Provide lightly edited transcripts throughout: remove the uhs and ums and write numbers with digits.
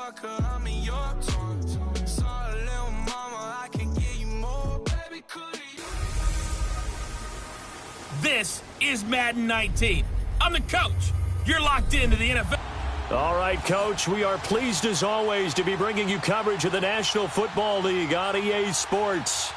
motherfucker, I'm in your town. Saw a little mama, I can give you more. Baby, could you? This is Madden 19. I'm the coach. You're locked into the NFL. All right, Coach, we are pleased as always to be bringing you coverage of the National Football League on EA Sports.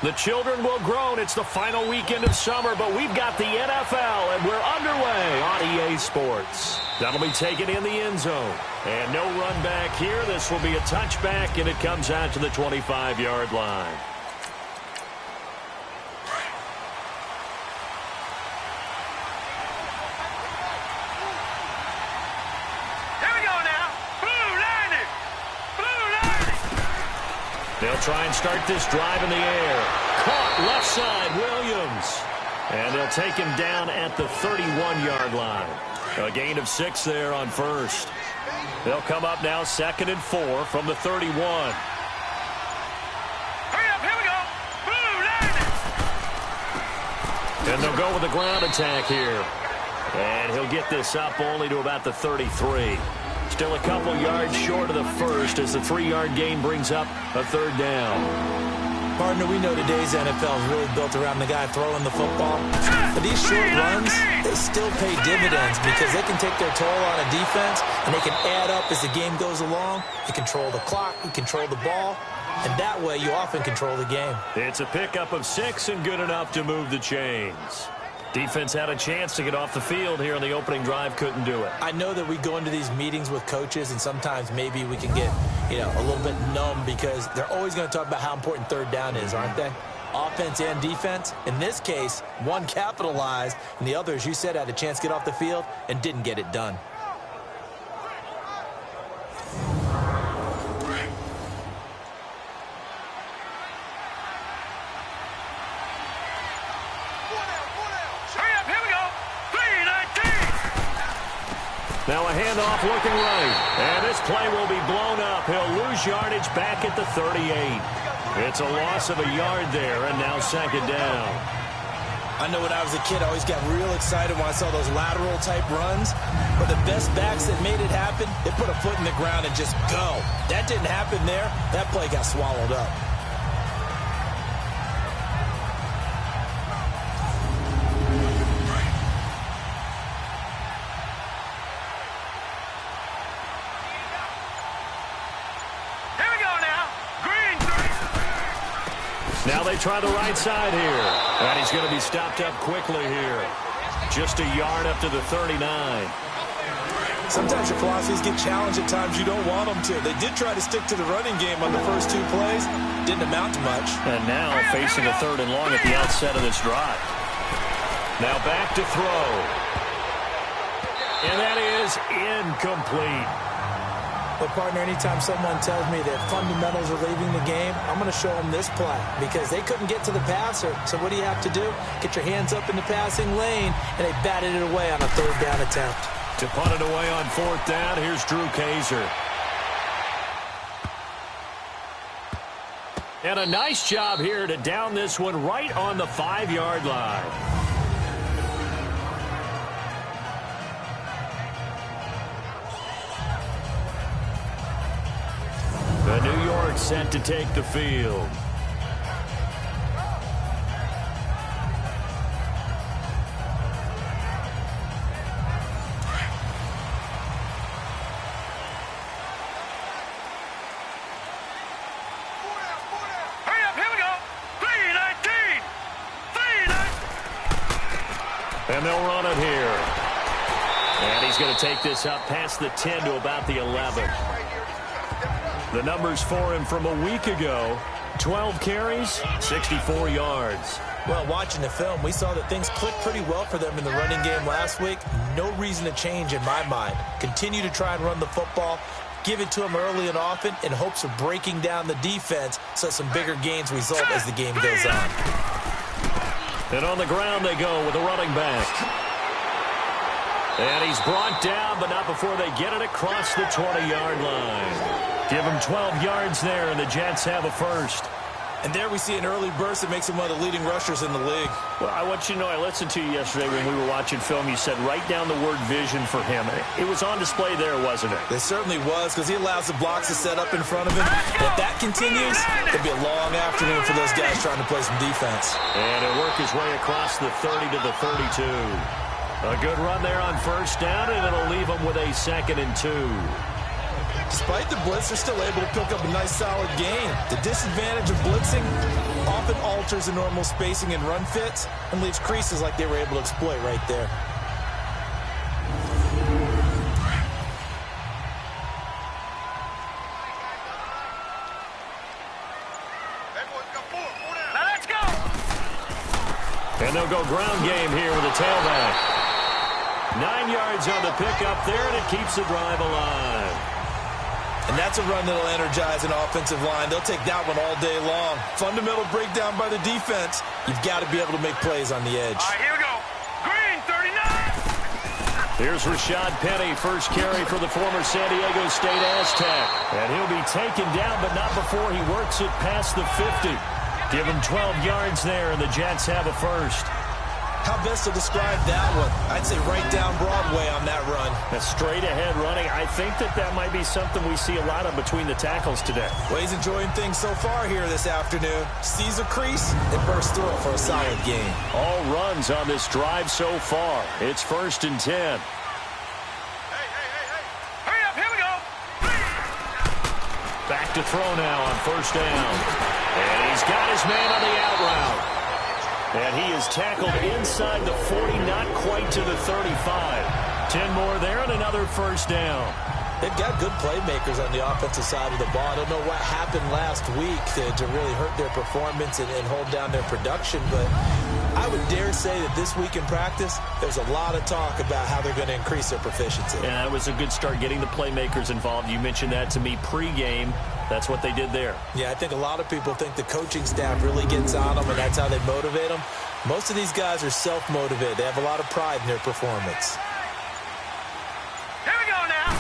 The children will groan. It's the final weekend of summer, but we've got the NFL, and we're underway on EA Sports. That'll be taken in the end zone. And no run back here. This will be a touchback, and it comes out to the 25-yard line. They'll try and start this drive in the air. Caught left side, Williams. And they'll take him down at the 31-yard line. A gain of 6 there on first. They'll come up now 2nd and 4 from the 31. Hurry up, here we go. Blue line. And they'll go with a ground attack here. And he'll get this up only to about the 33. Still a couple yards short of the first as the 3-yard gain brings up a 3rd down. Partner, we know today's NFL is really built around the guy throwing the football. But these short runs, they still pay dividends because they can take their toll on a defense and they can add up as the game goes along. You control the clock, you control the ball, and that way you often control the game. It's a pickup of 6 and good enough to move the chains. Defense had a chance to get off the field here on the opening drive, couldn't do it. I know that we go into these meetings with coaches, and sometimes maybe we can get, a little bit numb because they're always going to talk about how important 3rd down is, aren't they? Offense and defense. In this case, one capitalized, and the other, as you said, had a chance to get off the field and didn't get it done. Now a handoff looking right. And this play will be blown up. He'll lose yardage back at the 38. It's a loss of a yard there, and now 2nd down. I know when I was a kid, I always got real excited when I saw those lateral-type runs. But the best backs that made it happen, they put a foot in the ground and just go. That didn't happen there. That play got swallowed up. Now they try the right side here. And he's going to be stopped up quickly here. Just a yard up to the 39. Sometimes your philosophies get challenged at times you don't want them to. They did try to stick to the running game on the first 2 plays. Didn't amount to much. And now facing a 3rd and long at the outset of this drive. Now back to throw. And that is incomplete. But, partner, anytime someone tells me that fundamentals are leaving the game, I'm going to show them this play because they couldn't get to the passer. So what do you have to do? Get your hands up in the passing lane, and they batted it away on a 3rd down attempt. To punt it away on 4th down, here's Drew Kaiser. And a nice job here to down this one right on the 5-yard line. The New York set to take the field. And they'll run it here. And he's going to take this up past the 10 to about the 11. The numbers for him from a week ago: 12 carries, 64 yards. Well, watching the film, we saw that things clicked pretty well for them in the running game last week. No reason to change in my mind. Continue to try and run the football, give it to them early and often in hopes of breaking down the defense so some bigger gains result as the game goes on. And on the ground they go with a running back. And he's brought down, but not before they get it across the 20-yard line. Give him 12 yards there, and the Jets have a first. And there we see an early burst that makes him one of the leading rushers in the league. Well, I want you to know, I listened to you yesterday when we were watching film. You said write down the word vision for him. It was on display there, wasn't it? It certainly was, because he allows the blocks to set up in front of him. And if that continues, it'll be a long afternoon for those guys trying to play some defense. And he'll work his way across the 30 to the 32. A good run there on first down, and it'll leave him with a 2nd and 2. Despite the blitz, they're still able to pick up a nice, solid gain. The disadvantage of blitzing often alters the normal spacing and run fits and leaves creases like they were able to exploit right there. Now let's go. And they'll go ground game here with a tailback. 9 yards on the pickup there, and it keeps the drive alive. And that's a run that'll energize an offensive line. They'll take that one all day long. Fundamental breakdown by the defense. You've got to be able to make plays on the edge. All right, here we go. Green, 39. Here's Rashad Penny, first carry for the former San Diego State Aztec. And he'll be taken down, but not before he works it past the 50. Give him 12 yards there, and the Jets have a first. How best to describe that one? I'd say right down Broadway on that run. A straight-ahead running. I think that might be something we see a lot of between the tackles today. Well, he's enjoying things so far here this afternoon. Sees a crease and bursts through it for a solid gain. All runs on this drive so far. It's 1st and 10. Hey. Hurry up, here we go. Back to throw now on first down. And he's got his man on the out route. And he is tackled inside the 40, not quite to the 35. 10 more there and another first down. They've got good playmakers on the offensive side of the ball. I don't know what happened last week to really hurt their performance and hold down their production, but I would dare say that this week in practice, there's a lot of talk about how they're going to increase their proficiency. Yeah, that was a good start getting the playmakers involved. You mentioned that to me pregame. That's what they did there. Yeah, I think a lot of people think the coaching staff really gets on them, and that's how they motivate them. Most of these guys are self-motivated. They have a lot of pride in their performance. Here we go now.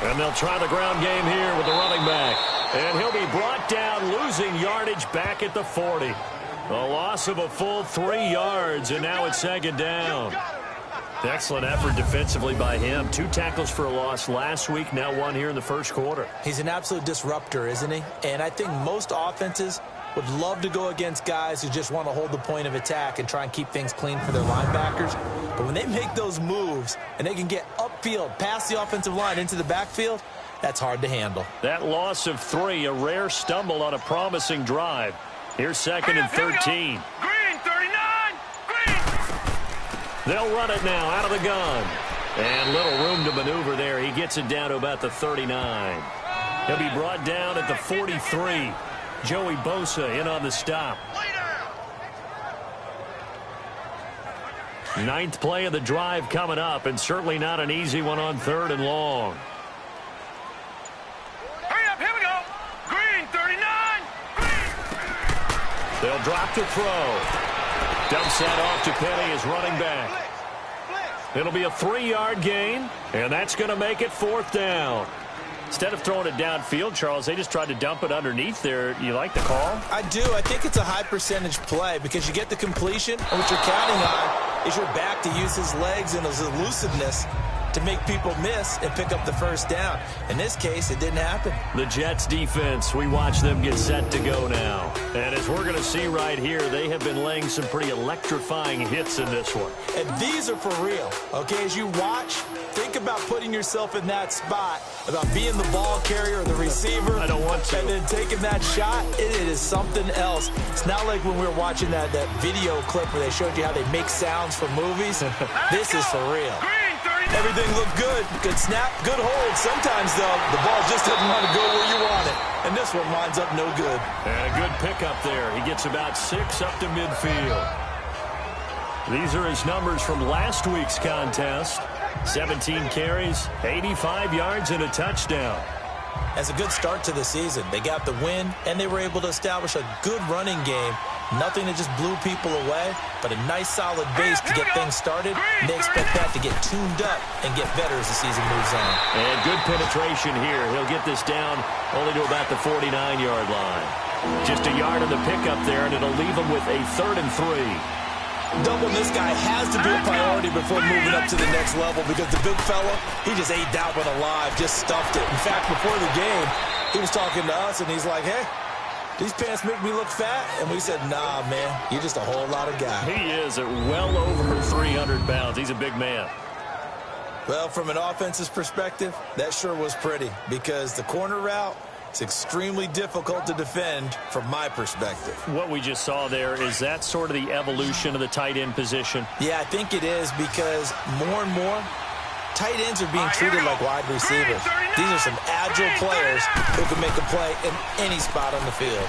And they'll try the ground game here with the running back. And he'll be brought down, losing yardage back at the 40. A loss of a full 3 yards, and now it's 2nd down. Excellent effort defensively by him. 2 tackles for a loss last week, now 1 here in the first quarter. He's an absolute disruptor, isn't he? And I think most offenses would love to go against guys who just want to hold the point of attack and try and keep things clean for their linebackers. But when they make those moves and they can get upfield, past the offensive line into the backfield, that's hard to handle. That loss of 3, a rare stumble on a promising drive. Here's 2nd and 13. Green, 39. Green. They'll run it now out of the gun. And little room to maneuver there. He gets it down to about the 39. He'll be brought down at the 43. Joey Bosa in on the stop. 9th play of the drive coming up, and certainly not an easy one on 3rd and long. Hurry up, here we go. Green, 39. Green. They'll drop to throw. Dumps that off to Penny as running back. It'll be a 3-yard gain, and that's going to make it 4th down. Instead of throwing it downfield, Charles, they just tried to dump it underneath there. You like the call? I do. I think it's a high-percentage play because you get the completion, and what you're counting on is your back to use his legs and his elusiveness to make people miss and pick up the first down. In this case, it didn't happen. The Jets defense, we watch them get set to go now. And as we're going to see right here, they have been laying some pretty electrifying hits in this one. And these are for real, okay? As you watch, think about putting yourself in that spot, about being the ball carrier or the receiver. I don't want to. And then taking that shot, it is something else. It's not like when we were watching that video clip where they showed you how they make sounds for movies. This is for real. Everything looked good. Good snap, good hold. Sometimes, though, the ball just doesn't want to go where you want it. And this one winds up no good. And a good pickup there. He gets about 6 up to midfield. These are his numbers from last week's contest. 17 carries, 85 yards, and a touchdown. That's a good start to the season. They got the win, and they were able to establish a good running game. Nothing that just blew people away, but a nice solid base to get things started. And they expect that to get tuned up and get better as the season moves on. And good penetration here. He'll get this down only to about the 49-yard line. Just a yard on the pickup there, and it'll leave him with a 3rd and 3. Doubling this guy has to be a priority before moving up to the next level because the big fella, he just ate that one alive, just stuffed it. In fact, before the game, he was talking to us, and he's like, hey, these pants make me look fat. And we said, nah, man, you're just a whole lot of guy. He is at well over 300 pounds. He's a big man. Well, from an offensive perspective, that sure was pretty because the corner route, it's extremely difficult to defend from my perspective. What we just saw there, is that sort of the evolution of the tight end position? Yeah, I think it is because more and more, tight ends are being treated like wide receivers. These are some agile players who can make a play in any spot on the field.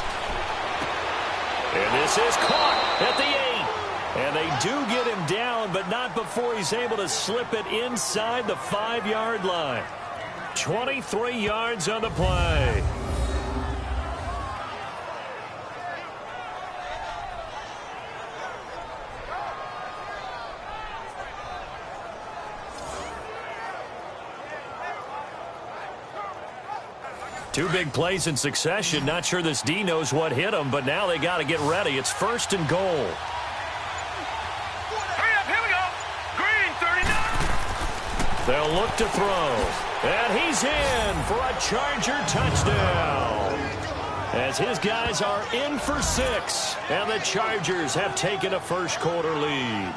And this is caught at the 8. And they do get him down, but not before he's able to slip it inside the 5-yard line. 23 yards on the play. Two big plays in succession. Not sure this D knows what hit him, but now they got to get ready. It's 1st and goal. Hurry up, here we go. Green, 39. They'll look to throw. And he's in for a Charger touchdown. As his guys are in for 6. And the Chargers have taken a first-quarter lead.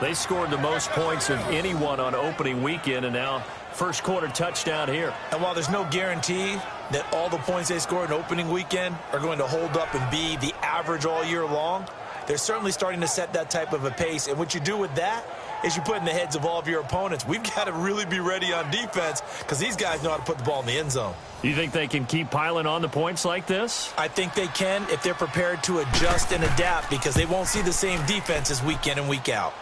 They scored the most points of anyone on opening weekend, and now first-quarter touchdown here. And while there's no guarantee that all the points they scored in opening weekend are going to hold up and be the average all year long, they're certainly starting to set that type of a pace. And what you do with that is you put in the heads of all of your opponents, we've got to really be ready on defense because these guys know how to put the ball in the end zone. You think they can keep piling on the points like this? I think they can if they're prepared to adjust and adapt because they won't see the same defenses week in and week out.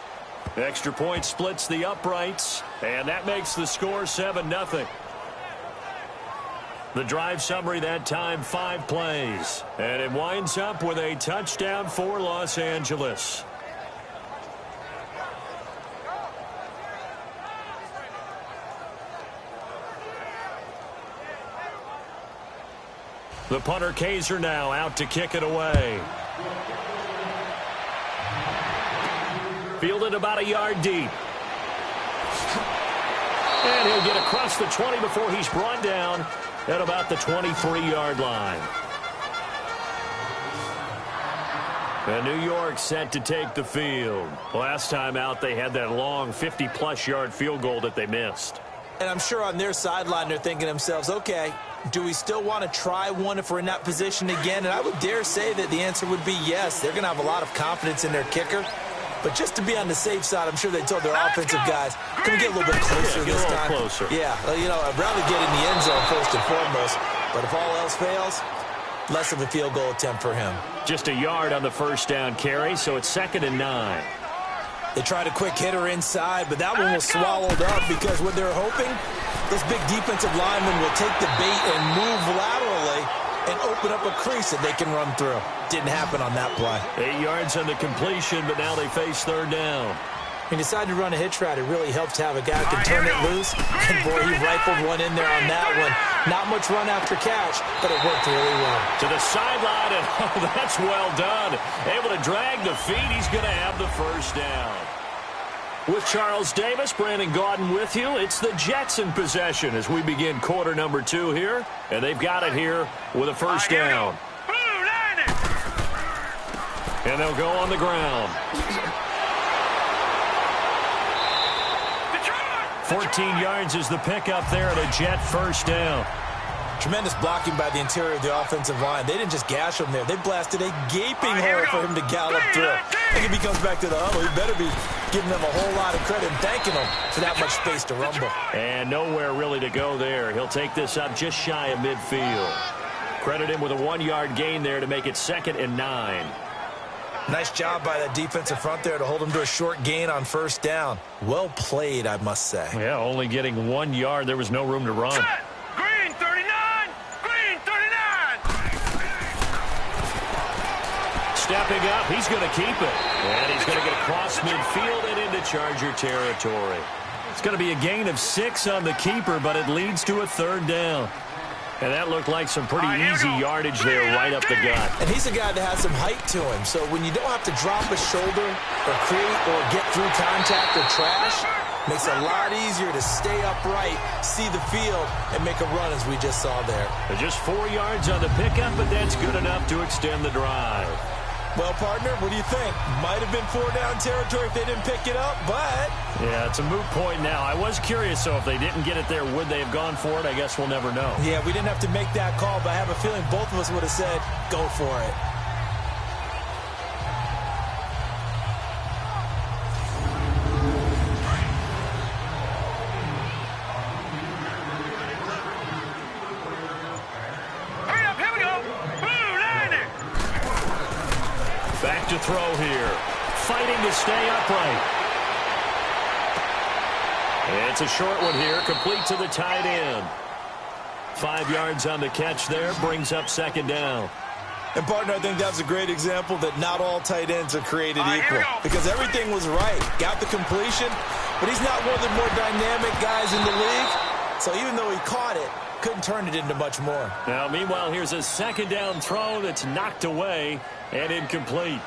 Extra point splits the uprights, and that makes the score 7-0. The drive summary that time, 5 plays. And it winds up with a touchdown for Los Angeles. The punter Kaiser now out to kick it away. Fielded about a yard deep. And he'll get across the 20 before he's brought down at about the 23-yard line. And New York set to take the field. Last time out, they had that long 50-plus yard field goal that they missed. And I'm sure on their sideline, they're thinking to themselves, okay, do we still want to try one if we're in that position again? And I would dare say that the answer would be yes. They're going to have a lot of confidence in their kicker. But just to be on the safe side, I'm sure they told their offensive guys, can we get a little bit closer this time? Closer. Yeah, you know, I'd rather get in the end zone first and foremost. But if all else fails, less of a field goal attempt for him. Just a yard on the first down carry, so it's 2nd and 9. They tried a quick hitter inside, but that one was swallowed up because what they're hoping, those big defensive linemen will take the bait and move laterally and open up a crease that they can run through. Didn't happen on that play. 8 yards on the completion, but now they face 3rd down. He decided to run a hitch route. It really helped to have a guy who can turn it loose. And, boy, he rifled one in there on that one. Not much run after catch, but it worked really well. To the sideline, and oh, that's well done. Able to drag the feet. He's going to have the first down. With Charles Davis, Brandon Gaudin with you. It's the Jets in possession as we begin quarter number 2 here. And they've got it here with a first down. And they'll go on the ground. 14 yards is the pickup there at a Jet first down. Tremendous blocking by the interior of the offensive line. They didn't just gash him there. They blasted a gaping hole for him to gallop through. I think if he comes back to the huddle, he better be giving them a whole lot of credit and thanking them for that much space to rumble. And nowhere really to go there. He'll take this up just shy of midfield. Credit him with a 1-yard gain there to make it 2nd and 9. Nice job by that defensive front there to hold him to a short gain on first down. Well played, I must say. Yeah, only getting 1 yard. There was no room to run. Green 39! Green 39! Stepping up, he's going to keep it. And he's going to get across midfield and into Charger territory. It's going to be a gain of 6 on the keeper, but it leads to a 3rd down. And that looked like some pretty easy yardage there right up the gut. And he's a guy that has some height to him. So when you don't have to drop a shoulder or create or get through contact or trash, makes it a lot easier to stay upright, see the field, and make a run as we just saw there. Just 4 yards on the pickup, but that's good enough to extend the drive. Well, partner, what do you think? Might have been 4-down territory if they didn't pick it up, but... Yeah, it's a moot point now. I was curious, so if they didn't get it there, would they have gone for it? I guess we'll never know. Yeah, we didn't have to make that call, but I have a feeling both of us would have said, go for it. Back to throw here. Fighting to stay upright. It's a short one here, complete to the tight end. 5 yards on the catch there, brings up 2nd down. And, partner, I think that's a great example that not all tight ends are created equal. Because everything was right. Got the completion, but he's not one of the more dynamic guys in the league. So even though he caught it, couldn't turn it into much more. Now, meanwhile, here's a 2nd down throw that's knocked away and incomplete.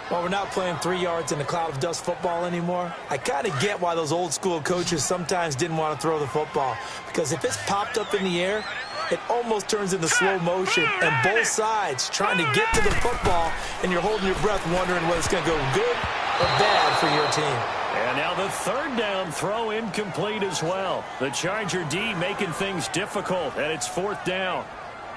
Well, we're not playing 3 yards in a cloud of dust football anymore. I kind of get why those old school coaches sometimes didn't want to throw the football. Because if it's popped up in the air, it almost turns into slow motion. And both sides trying to get to the football, and you're holding your breath wondering whether it's going to go good or bad for your team. And now the 3rd down throw incomplete as well. The Charger D making things difficult, and it's 4th down.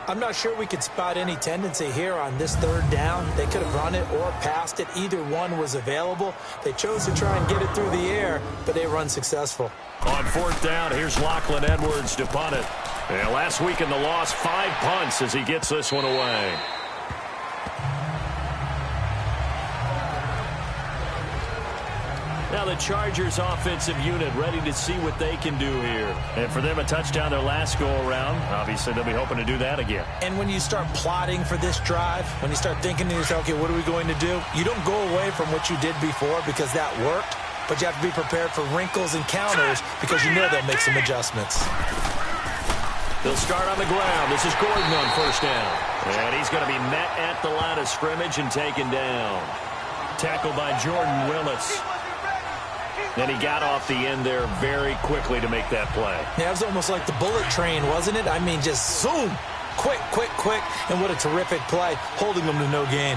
I'm not sure we could spot any tendency here on this 3rd down. They could have run it or passed it. Either one was available. They chose to try and get it through the air, but they run successful. On 4th down, here's Lachlan Edwards to punt it. And last week in the loss, 5 punts as he gets this one away. Now the Chargers offensive unit ready to see what they can do here. And for them, a touchdown their last go-around. Obviously, they'll be hoping to do that again. And when you start plotting for this drive, when you start thinking to yourself, okay, what are we going to do? You don't go away from what you did before because that worked, but you have to be prepared for wrinkles and counters because you know they'll make some adjustments. They'll start on the ground. This is Gordon on first down. And he's going to be met at the line of scrimmage and taken down. Tackled by Jordan Willis. Then he got off the end there very quickly to make that play. Yeah, it was almost like the bullet train, wasn't it? I mean, just zoom. Quick, quick, quick. And what a terrific play, holding them to no gain.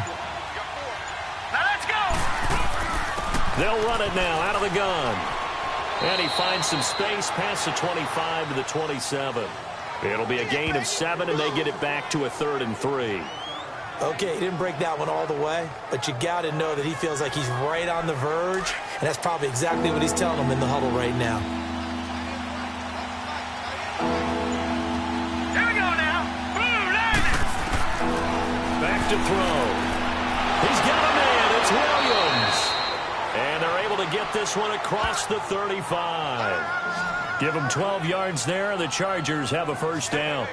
Now let's go! They'll run it now out of the gun. And he finds some space past the 25 to the 27. It'll be a gain of 7, and they get it back to a 3rd and 3. Okay, he didn't break that one all the way, but you got to know that he feels like he's right on the verge, and that's probably exactly what he's telling them in the huddle right now. Here we go now. Back to throw. He's got a man. It's Williams. And they're able to get this one across the 35. Give them 12 yards there. The Chargers have a first down.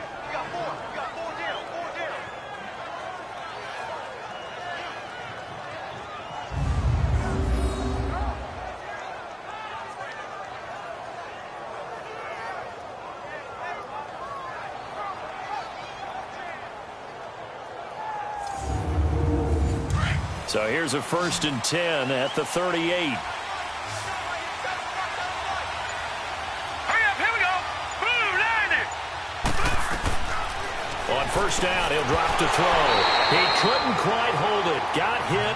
So here's a 1st and 10 at the 38. first down. He'll drop to throw. He couldn't quite hold it. Got hit.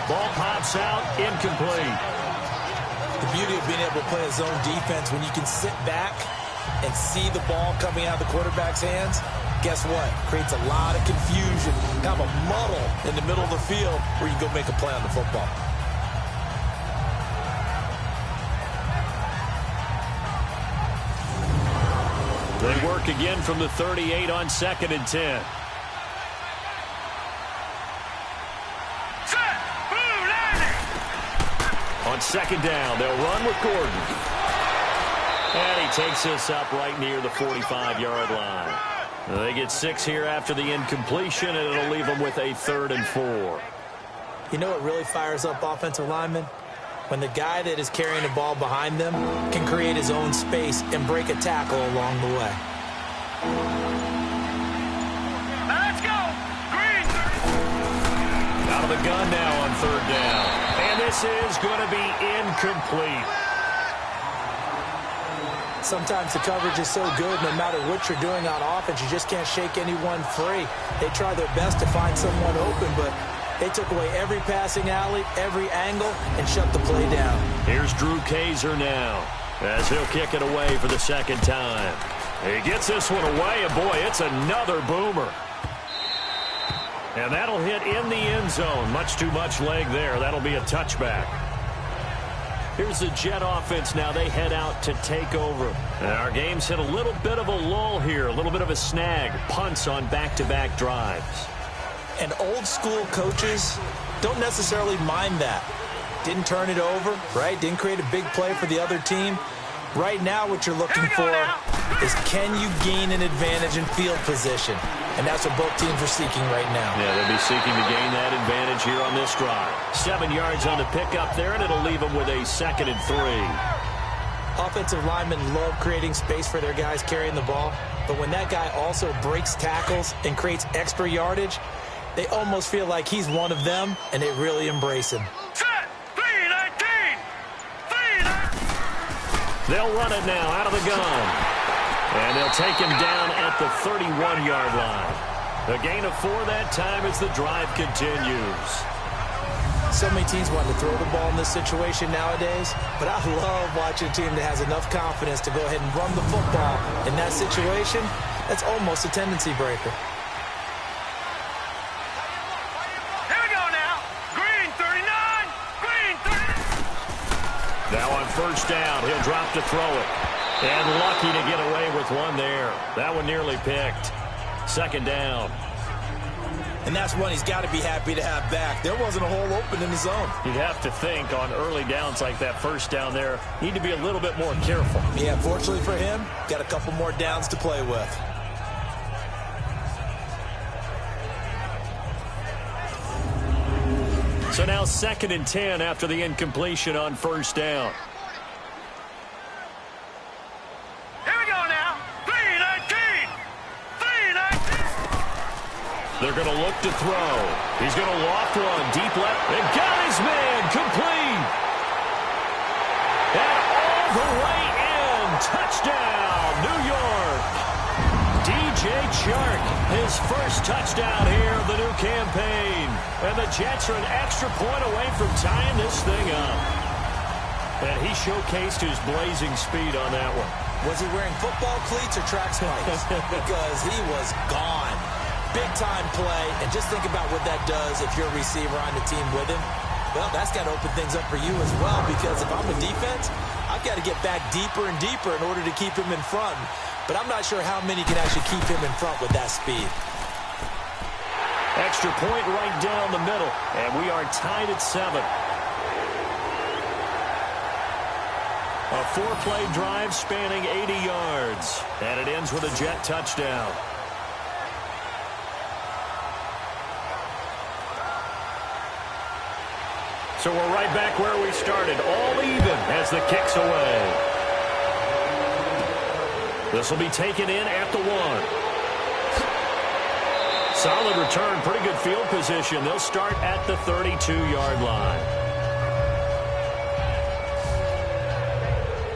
Ball pops out. Incomplete. The beauty of being able to play a zone defense when you can sit back and see the ball coming out of the quarterback's hands, guess what? Creates a lot of confusion, kind of a muddle in the middle of the field where you can go make a play on the football. They work again from the 38 on 2nd and 10. Set. Blue landing. On 2nd down, they'll run with Gordon. And he takes this up right near the 45-yard line. They get 6 here after the incompletion, and it'll leave them with a 3rd and 4. You know what really fires up offensive linemen? When the guy that is carrying the ball behind them can create his own space and break a tackle along the way. Let's go. Green. Out of the gun now on 3rd down. And this is going to be incomplete. Sometimes the coverage is so good, no matter what you're doing on offense, you just can't shake anyone free. They try their best to find someone open, but they took away every passing alley, every angle, and shut the play down. Here's Drew Kaiser now as he'll kick it away for the 2nd time. He gets this one away, and boy, it's another boomer. And that'll hit in the end zone. Much too much leg there. That'll be a touchback. Here's the Jet offense now. They head out to take over. And our game's hit a little bit of a lull here, a little bit of a snag. Punts on back-to-back drives. And old school coaches don't necessarily mind that. Didn't turn it over, right? Didn't create a big play for the other team. Right now what you're looking for is, can you gain an advantage in field position? And that's what both teams are seeking right now. Yeah, they'll be seeking to gain that advantage here on this drive. 7 yards on the pickup there, and it'll leave them with a 2nd and 3. Offensive linemen love creating space for their guys carrying the ball, but when that guy also breaks tackles and creates extra yardage, they almost feel like he's one of them, and they really embrace him. Set. 3-19. 3-19. They'll run it now out of the gun. And they'll take him down at the 31-yard line. A gain of 4 that time as the drive continues. So many teams want to throw the ball in this situation nowadays, but I love watching a team that has enough confidence to go ahead and run the football. In that situation, that's almost a tendency breaker. Here we go now. Green 39. Green 30. Now on 1st down, he'll drop to throw it. And lucky to get away with one there. That one nearly picked. 2nd down. And that's one he's got to be happy to have back. There wasn't a hole open in the zone. You'd have to think on early downs like that 1st down there, need to be a little bit more careful. Yeah, fortunately for him, got a couple more downs to play with. So now 2nd and 10 after the incompletion on 1st down. They're going to look to throw. He's going to loft one. Deep left. And got his man. Complete. And all the way in. Touchdown, New York. DJ Chark, his first touchdown here of the new campaign. And the Jets are an extra point away from tying this thing up. And he showcased his blazing speed on that one. Was he wearing football cleats or track spikes? Because he was gone. Big-time play, and just think about what that does if you're a receiver on the team with him. Well, that's got to open things up for you as well, because if I'm a defense, I've got to get back deeper and deeper in order to keep him in front. But I'm not sure how many can actually keep him in front with that speed. Extra point right down the middle, and we are tied at 7. A 4-play drive spanning 80 yards, and it ends with a Jet touchdown. So we're right back where we started, all even as the kick's away. This will be taken in at the 1. Solid return, pretty good field position. They'll start at the 32-yard line.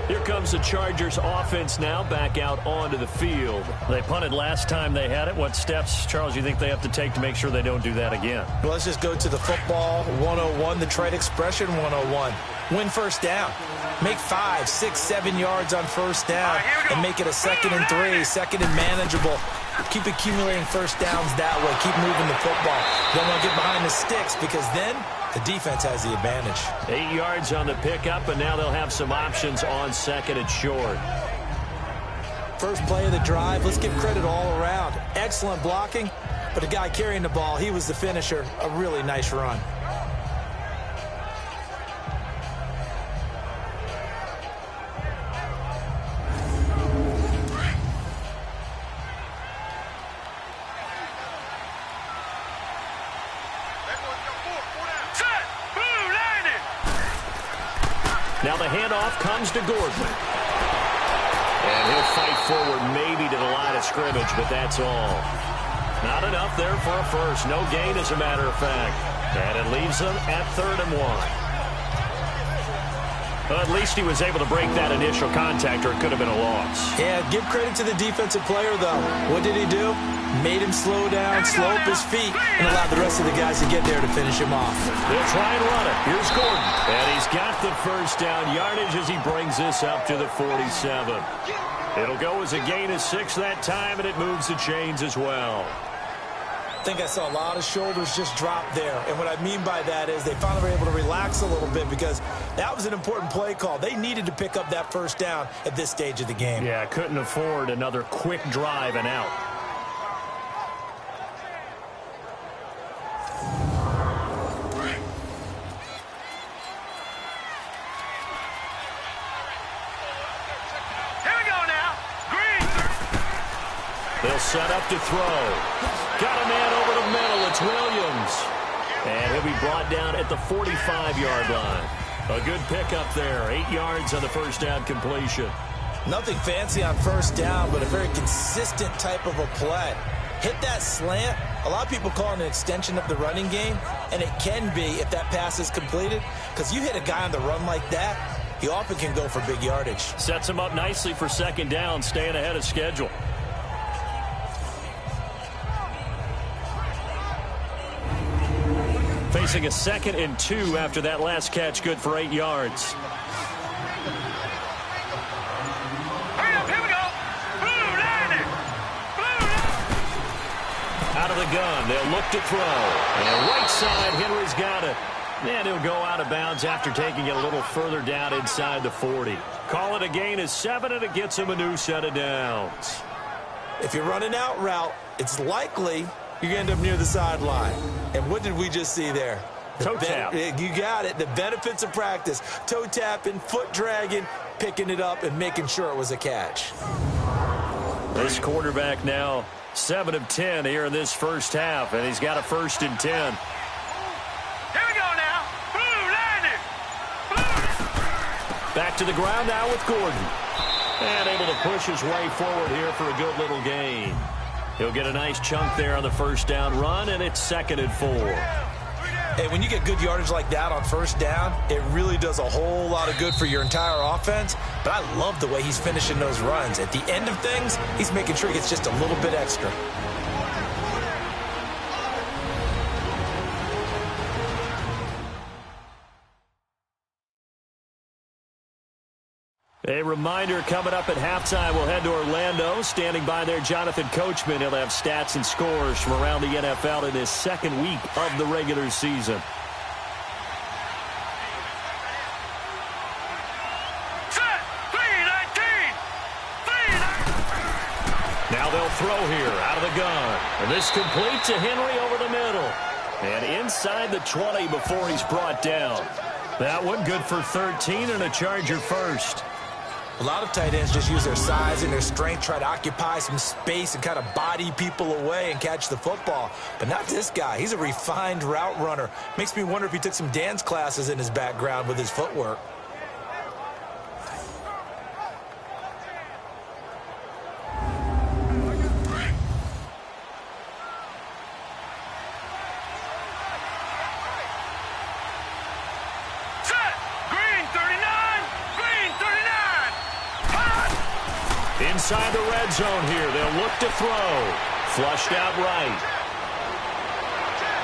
Here comes the Chargers offense now back out onto the field. They punted last time they had it. What steps, Charles, you think they have to take to make sure they don't do that again? Well, let's just go to the football 101, the trade expression 101. Win first down. Make 5, 6, 7 yards on first down and make it a 2nd and 3, 2nd and manageable. Keep accumulating first downs that way. Keep moving the football. Don't want to get behind the sticks because then the defense has the advantage. 8 yards on the pickup, and now they'll have some options on 2nd and short. First play of the drive, let's give credit all around. Excellent blocking, but the guy carrying the ball, he was the finisher. A really nice run. Now the handoff comes to Gordon. And he'll fight forward maybe to the line of scrimmage, but that's all. Not enough there for a first. No gain, as a matter of fact. And it leaves them at 3rd and 1. Well, at least he was able to break that initial contact, or it could have been a loss. Yeah, give credit to the defensive player, though. What did he do? Made him slow down, slow up his feet, and allowed the rest of the guys to get there to finish him off. They'll try and run it. Here's Gordon. And he's got the first down yardage as he brings this up to the 47. It'll go as a gain of 6 that time, and it moves the chains as well. I think I saw a lot of shoulders just drop there. And what I mean by that is they finally were able to relax a little bit because that was an important play call. They needed to pick up that first down at this stage of the game. Yeah, couldn't afford another quick drive and out. They'll set up to throw. Got a man over the middle. It's Williams. And he'll be brought down at the 45-yard line. A good pickup there. 8 yards on the first down completion. Nothing fancy on first down, but a very consistent type of a play. Hit that slant. A lot of people call it an extension of the running game, and it can be if that pass is completed, because you hit a guy on the run like that, he often can go for big yardage. Sets him up nicely for 2nd down, staying ahead of schedule. Facing a 2nd and 2 after that last catch, good for 8 yards. Hurry up, here we go. Blue landing. Out of the gun, they'll look to throw. And right side, Henry's got it. And he'll go out of bounds after taking it a little further down inside the 40. Call it a gain of 7, and it gets him a new set of downs. If you're running out route, it's likely you're going to end up near the sideline. And what did we just see there? Toe tap. You got it. The benefits of practice. Toe tapping, foot dragging, picking it up, and making sure it was a catch. This quarterback now 7 of 10 here in this first half, and he's got a 1st and 10. Here we go now. Blue landing. Blue. Back to the ground now with Gordon. And able to push his way forward here for a good little gain. He'll get a nice chunk there on the first down run, and it's 2nd and 4. Hey, when you get good yardage like that on first down, it really does a whole lot of good for your entire offense. But I love the way he's finishing those runs. At the end of things, he's making sure he gets just a little bit extra. A reminder coming up at halftime, we'll head to Orlando. Standing by there, Jonathan Coachman. He'll have stats and scores from around the NFL in this 2nd week of the regular season. Set. 3-19. Now they'll throw here out of the gun. And this complete to Henry over the middle. And inside the 20 before he's brought down. That one good for 13 and a Charger first. A lot of tight ends just use their size and their strength, try to occupy some space and kind of body people away and catch the football. But not this guy. He's a refined route runner. Makes me wonder if he took some dance classes in his background with his footwork. Set. Green 39. Green 39. inside the red zone here. They'll look to throw. Flushed out right.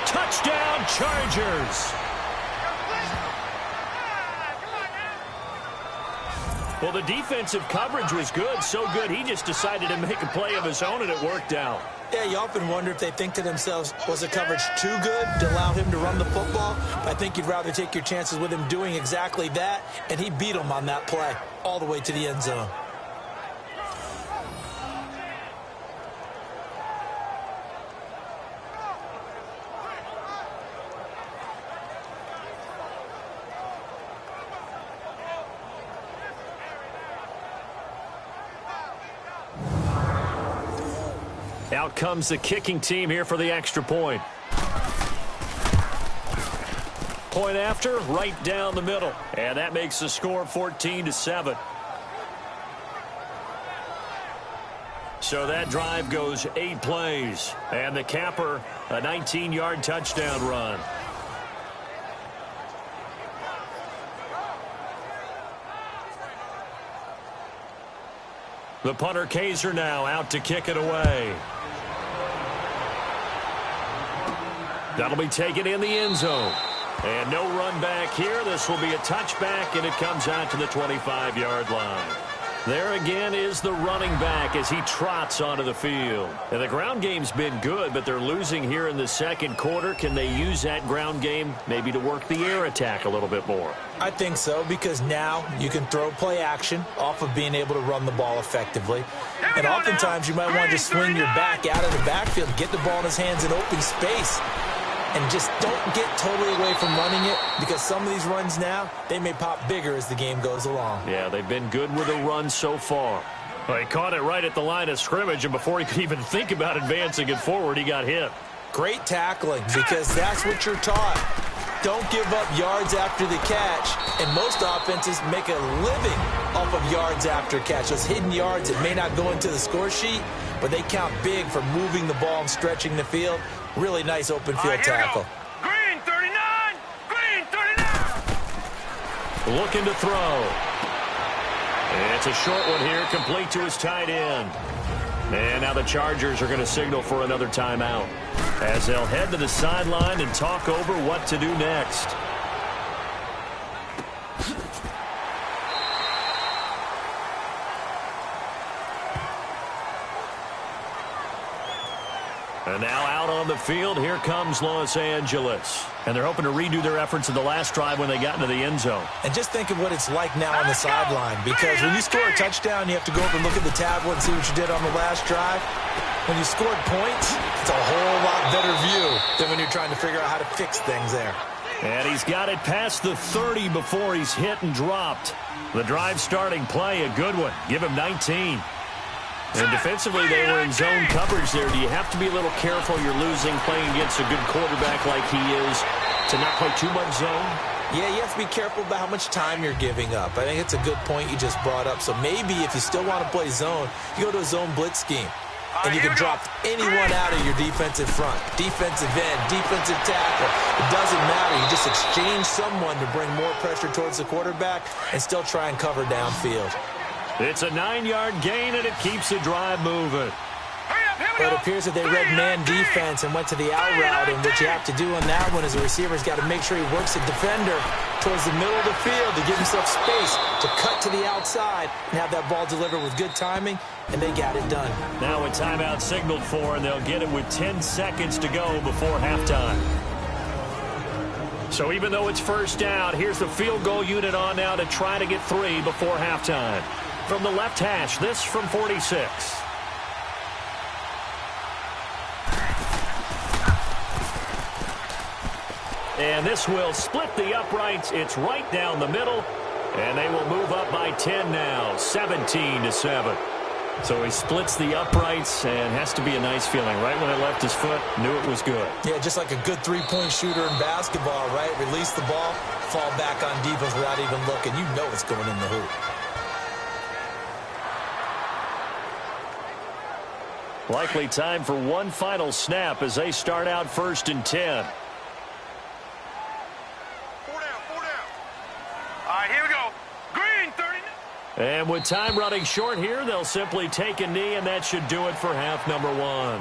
Touchdown, Chargers. Well, the defensive coverage was good, so good he just decided to make a play of his own, and it worked out. Yeah, you often wonder if they think to themselves, was the coverage too good to allow him to run the football? I think you'd rather take your chances with him doing exactly that, and he beat him on that play all the way to the end zone. Out comes the kicking team here for the extra point. Point after, right down the middle. And that makes the score 14-7. So that drive goes 8 plays. And the capper, a 19-yard touchdown run. The punter Kaiser now out to kick it away. That'll be taken in the end zone. And no run back here. This will be a touchback, and it comes out to the 25-yard line. There again is the running back as he trots onto the field. And the ground game's been good, but they're losing here in the second quarter. Can they use that ground game maybe to work the air attack a little bit more? I think so, because now you can throw play action off of being able to run the ball effectively. And oftentimes you might want to just swing your back out of the backfield, get the ball in his hands in open space, and just don't get totally away from running it, because some of these runs now, they may pop bigger as the game goes along. Yeah, they've been good with the run so far. Well, he caught it right at the line of scrimmage, and before he could even think about advancing it forward, he got hit. Great tackling, because that's what you're taught. Don't give up yards after the catch, and most offenses make a living off of yards after catch. Those hidden yards that may not go into the score sheet, but they count big for moving the ball and stretching the field. Really nice open field tackle. Green 39! Green 39! Looking to throw. It's a short one here, complete to his tight end. And now the Chargers are going to signal for another timeout as they'll head to the sideline and talk over what to do next. And now out on the field, here comes Los Angeles. And they're hoping to redo their efforts in the last drive when they got into the end zone. And just think of what it's like now on the sideline, because when you score a touchdown, you have to go up and look at the tablet and see what you did on the last drive. When you scored points, it's a whole lot better view than when you're trying to figure out how to fix things there. And he's got it past the 30 before he's hit and dropped. The drive starting play, a good one. Give him 19. And defensively, they were in zone coverage there. Do you have to be a little careful? You're losing, playing against a good quarterback like he is, to not play too much zone? Yeah, you have to be careful about how much time you're giving up. I think it's a good point you just brought up. So maybe if you still want to play zone, you go to a zone blitz scheme. And you can drop anyone out of your defensive front. Defensive end, defensive tackle. It doesn't matter. You just exchange someone to bring more pressure towards the quarterback and still try and cover downfield. It's a 9-yard gain, and it keeps the drive moving. But it appears that they read man defense and went to the out route, and what you have to do on that one is the receiver's got to make sure he works the defender towards the middle of the field to give himself space to cut to the outside and have that ball delivered with good timing, and they got it done. Now a timeout signaled for, and they'll get it with 10 seconds to go before halftime. So even though it's first down, here's the field goal unit on now to try to get 3 before halftime. From the left hash, this from 46. And this will split the uprights. It's right down the middle. And they will move up by 10 now, 17-7. So he splits the uprights, and has to be a nice feeling. Right when it left his foot, knew it was good. Yeah, just like a good three-point shooter in basketball, right? Release the ball, fall back on defense without even looking. You know it's going in the hoop. Likely time for one final snap as they start out 1st and 10. 4 down. All right, here we go. Green 39. And with time running short here, they'll simply take a knee, and that should do it for half number one.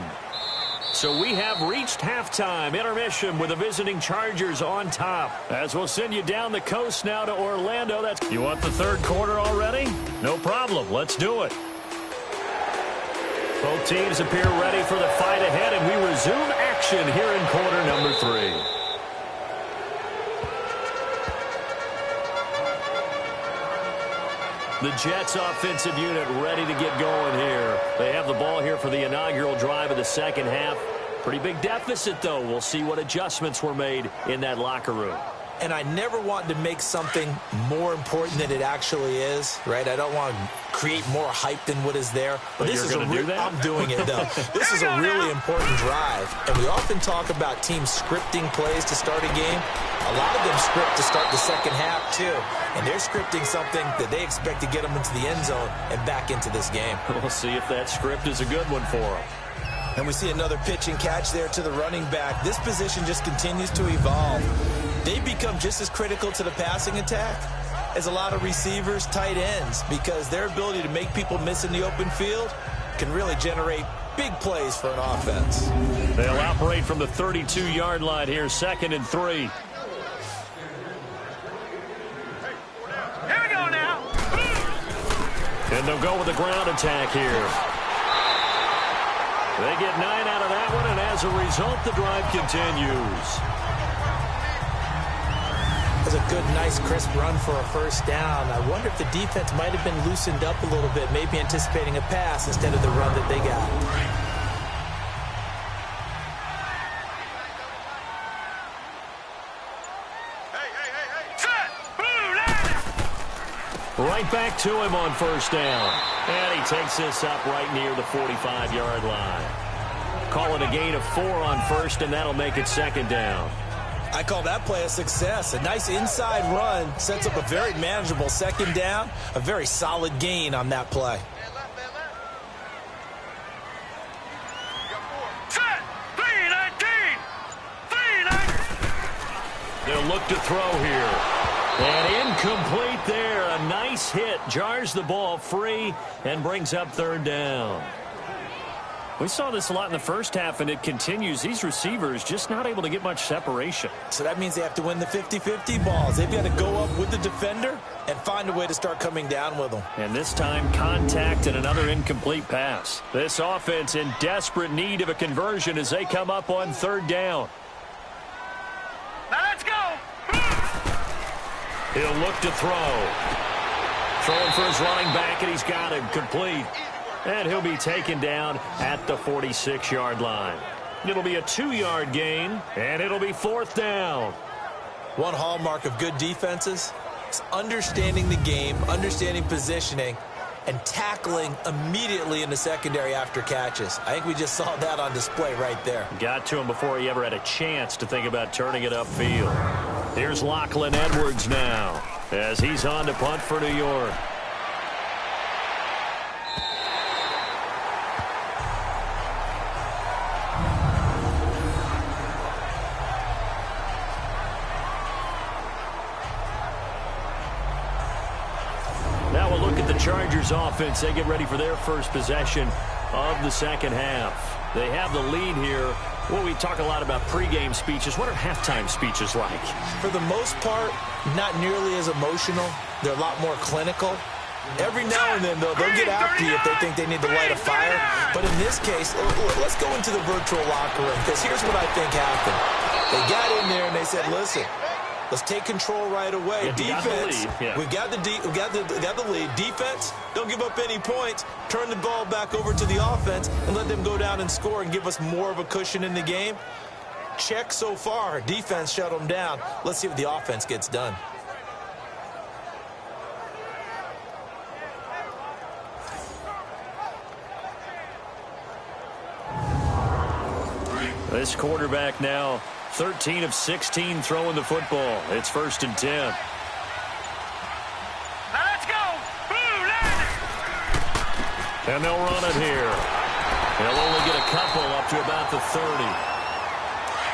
So we have reached halftime intermission with the visiting Chargers on top. As we'll send you down the coast now to Orlando. You want the third quarter already? No problem. Let's do it. Both teams appear ready for the fight ahead, and we resume action here in quarter number 3. The Jets offensive unit ready to get going here. They have the ball here for the inaugural drive of the second half. Pretty big deficit, though. We'll see what adjustments were made in that locker room. And I never want to make something more important than it actually is, right? I don't want to create more hype than what is there. But this is do that? I'm doing it, though. This is a really important drive. And we often talk about teams scripting plays to start a game. A lot of them script to start the second half, too. And they're scripting something that they expect to get them into the end zone and back into this game. We'll see if that script is a good one for them. And we see another pitch and catch there to the running back. This position just continues to evolve. They become just as critical to the passing attack as a lot of receivers, tight ends, because their ability to make people miss in the open field can really generate big plays for an offense. They'll operate from the 32-yard line here, 2nd and 3. Here we go now. And they'll go with the ground attack here. They get 9 out of that one, and as a result, the drive continues. That's a good, nice, crisp run for a first down. I wonder if the defense might have been loosened up a little bit, maybe anticipating a pass instead of the run that they got. Right back to him on first down. And he takes this up right near the 45-yard line. Call it a gain of 4 on first, and that'll make it 2nd down. I call that play a success. A nice inside run sets up a very manageable 2nd down. A very solid gain on that play. Set. 3-19. 3-19. They'll look to throw here. And incomplete there. A nice hit. Jars the ball free and brings up 3rd down. We saw this a lot in the first half, and it continues. These receivers just not able to get much separation. So that means they have to win the 50-50 balls. They've got to go up with the defender and find a way to start coming down with them. And this time, contact and another incomplete pass. This offense in desperate need of a conversion as they come up on 3rd down. Now let's go. He'll look to throw. Throwing for his running back, and he's got him complete. And he'll be taken down at the 46-yard line. It'll be a 2-yard gain, and it'll be 4th down. One hallmark of good defenses is understanding the game, understanding positioning, and tackling immediately in the secondary after catches. I think we just saw that on display right there. Got to him before he ever had a chance to think about turning it upfield. Here's Lachlan Edwards now as he's on to punt for New York. Now we'll look at the Chargers offense. They get ready for their first possession of the second half. They have the lead here. Well, we talk a lot about pregame speeches. What are halftime speeches like? For the most part, not nearly as emotional. They're a lot more clinical. Every now and then, though, they'll get after you if they think they need to light a fire. But in this case, let's go into the virtual locker room, because here's what I think happened. They got in there and they said, listen, let's take control right away. Defense, we've got the lead. Defense, don't give up any points. Turn the ball back over to the offense and let them go down and score and give us more of a cushion in the game. Check so far. Defense shut them down. Let's see what the offense gets done. This quarterback now 13 of 16 throwing the football. It's 1st and 10. Now let's go. Blue line. And they'll run it here. They'll only get a couple up to about the 30.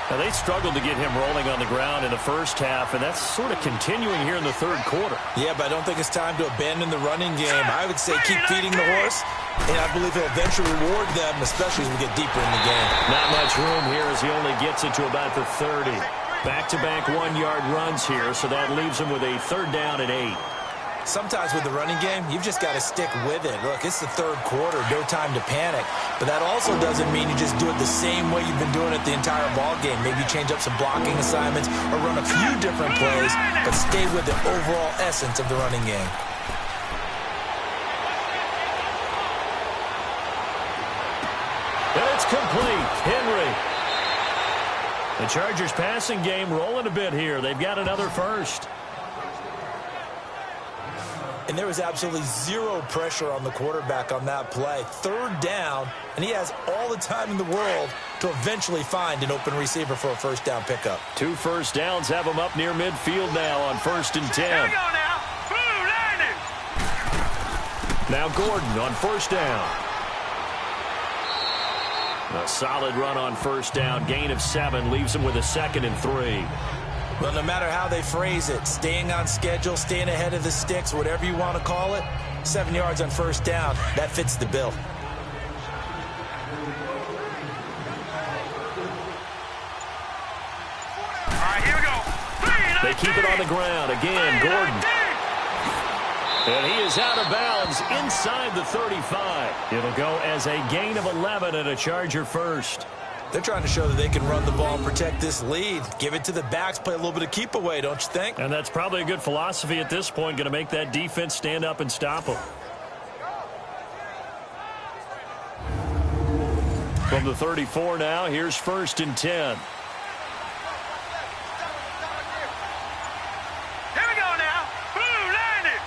Now, they struggled to get him rolling on the ground in the first half, and that's sort of continuing here in the third quarter. Yeah, but I don't think it's time to abandon the running game. I would say keep feeding the horse, and I believe he'll eventually reward them, especially as we get deeper in the game. Not much room here as he only gets it to about the 30. Back-to-back one-yard runs here, so that leaves him with a third down and 8. Sometimes with the running game, you've just got to stick with it. Look, it's the third quarter, no time to panic. But that also doesn't mean you just do it the same way you've been doing it the entire ball game. Maybe change up some blocking assignments or run a few different plays, but stay with the overall essence of the running game. And it's complete. Henry. The Chargers passing game rolling a bit here. They've got another first. And there was absolutely zero pressure on the quarterback on that play. Third down, and he has all the time in the world to eventually find an open receiver for a first down pickup. 2 first downs have him up near midfield now on 1st and 10. Here we go now. Boom, landing. Now Gordon on first down. A solid run on first down. Gain of 7 leaves him with a 2nd and 3. Well, no matter how they phrase it, staying on schedule, staying ahead of the sticks, whatever you want to call it, 7 yards on first down, that fits the bill. All right, here we go. They keep it on the ground. Again, Gordon. And he is out of bounds inside the 35. It'll go as a gain of 11 and a Charger first. They're trying to show that they can run the ball and protect this lead. Give it to the backs, play a little bit of keep away, don't you think? And that's probably a good philosophy at this point, going to make that defense stand up and stop them. From the 34 now, here's 1st and 10. Here we go now. Boom, landing.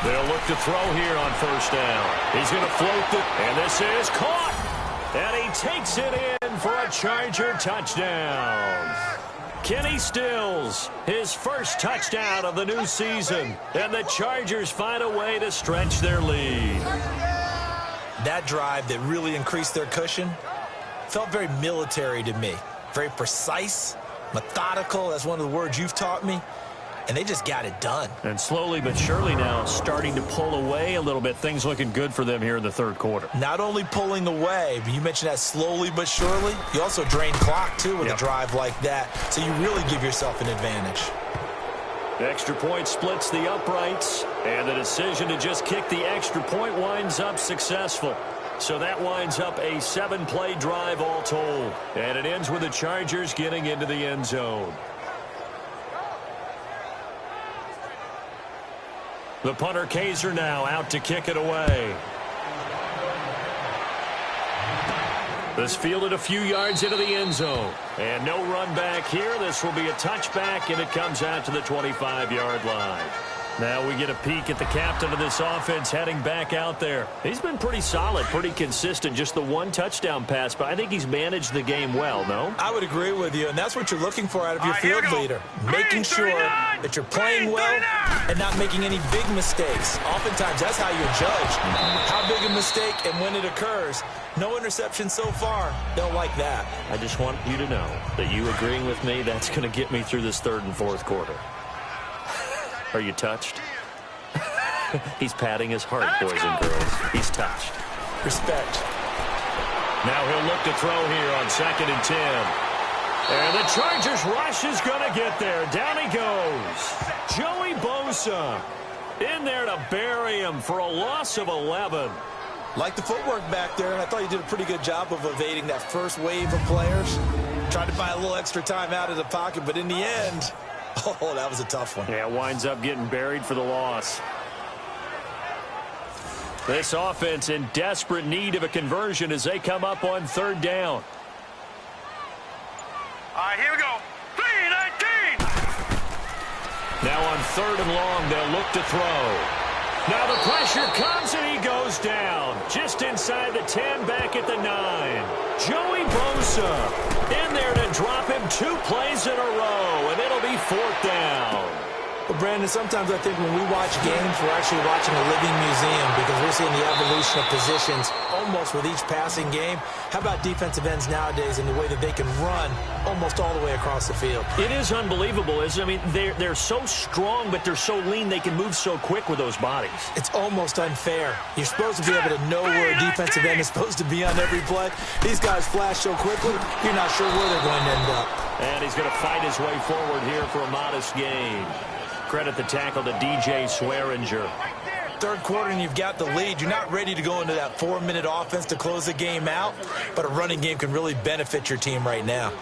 They'll look to throw here on first down. He's going to float the, and this is caught. And he takes it in for a Charger touchdown. Kenny Stills, his first touchdown of the new season. And the Chargers find a way to stretch their lead. That drive that really increased their cushion felt very military to me. Very precise, methodical. That's one of the words you've taught me. And they just got it done. And slowly but surely now starting to pull away a little bit. Things looking good for them here in the third quarter. Not only pulling away, but you mentioned that slowly but surely. You also drain clock, too, with a drive like that. So you really give yourself an advantage. The extra point splits the uprights. And the decision to just kick the extra point winds up successful. So that winds up a 7-play drive all told. And it ends with the Chargers getting into the end zone. The punter Kaiser now out to kick it away. This fielded a few yards into the end zone. And no run back here. This will be a touchback, and it comes out to the 25-yard line. Now we get a peek at the captain of this offense heading back out there. He's been pretty solid, pretty consistent. Just the 1 touchdown pass, but I think he's managed the game well, no? I would agree with you, and that's what you're looking for out of your field leader. Making sure that you're playing well and not making any big mistakes. Oftentimes, that's how you're judged. How big a mistake and when it occurs. No interception so far. Don't like that. I just want you to know that you agreeing with me, that's going to get me through this third and fourth quarter. Are you touched? He's patting his heart, boys and girls. He's touched. Respect. Now he'll look to throw here on 2nd and 10. And the Chargers rush is going to get there. Down he goes. Joey Bosa in there to bury him for a loss of 11. Like the footwork back there, and I thought you did a pretty good job of evading that first wave of players. Tried to buy a little extra time out of the pocket, but in the end, oh, that was a tough one. Yeah, winds up getting buried for the loss. This offense in desperate need of a conversion as they come up on 3rd down. All right, here we go. 3-19. Now on 3rd and long, they'll look to throw. Now the pressure comes and he goes down. Just inside the 10, back at the 9. Joey Bosa in there to drop him 2 plays in a row, and it'll be 4th down. Well, Brandon, sometimes I think when we watch games, we're actually watching a living museum because we're seeing the evolution of positions almost with each passing game. How about defensive ends nowadays and the way that they can run almost all the way across the field? It is unbelievable, isn't it? I mean, they're so strong, but they're so lean they can move so quick with those bodies. It's almost unfair. You're supposed to be able to know where a defensive end is supposed to be on every play. These guys flash so quickly, you're not sure where they're going to end up. And he's going to fight his way forward here for a modest gain. Credit the tackle to DJ Swearinger. Third quarter and you've got the lead. You're not ready to go into that 4-minute offense to close the game out, but a running game can really benefit your team right now.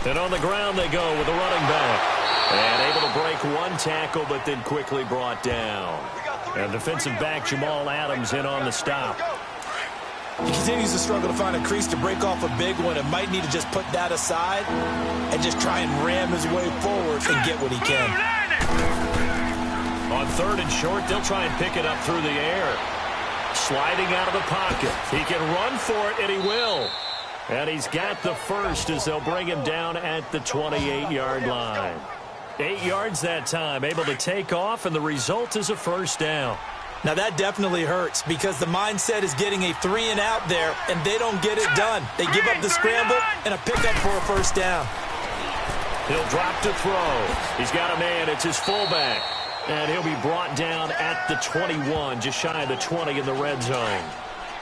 And on the ground they go with a running back. And able to break one tackle, but then quickly brought down. And defensive back Jamal Adams in on the stop. He continues to struggle to find a crease to break off a big one and might need to just put that aside and just try and ram his way forward and get what he can. On third and short, they'll try and pick it up through the air. Sliding out of the pocket. He can run for it, and he will. And he's got the first as they'll bring him down at the 28-yard line. 8 yards that time, able to take off, and the result is a first down. Now that definitely hurts because the mindset is getting a 3-and-out there, and they don't get it done. They give up the scramble and a pickup for a first down. He'll drop to throw. He's got a man. It's his fullback. And he'll be brought down at the 21, just shy of the 20 in the red zone.